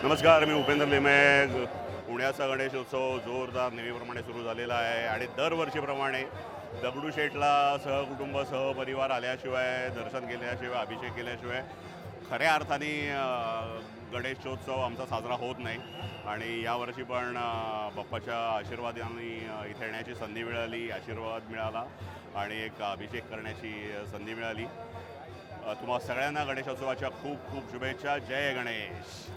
नमस्कार, मी उपेंद्र लिमे. पुण्याचा गणेशोत्सव जोरदार नेहमीप्रमाणे सुरू झालेला आहे आणि दरवर्षीप्रमाणे दगडूशेठला सहकुटुंब सहपरिवार आल्याशिवाय, दर्शन केल्याशिवाय, अभिषेक केल्याशिवाय खऱ्या अर्थाने गणेशोत्सव आमचा साजरा होत नाही. आणि यावर्षी पण बाप्पाच्या आशीर्वादाने इथे येण्याची संधी मिळाली, आशीर्वाद मिळाला आणि एक अभिषेक करण्याची संधी मिळाली. तुम्हा सगळ्यांना गणेशोत्सवाच्या खूप खूप शुभेच्छा. जय गणेश.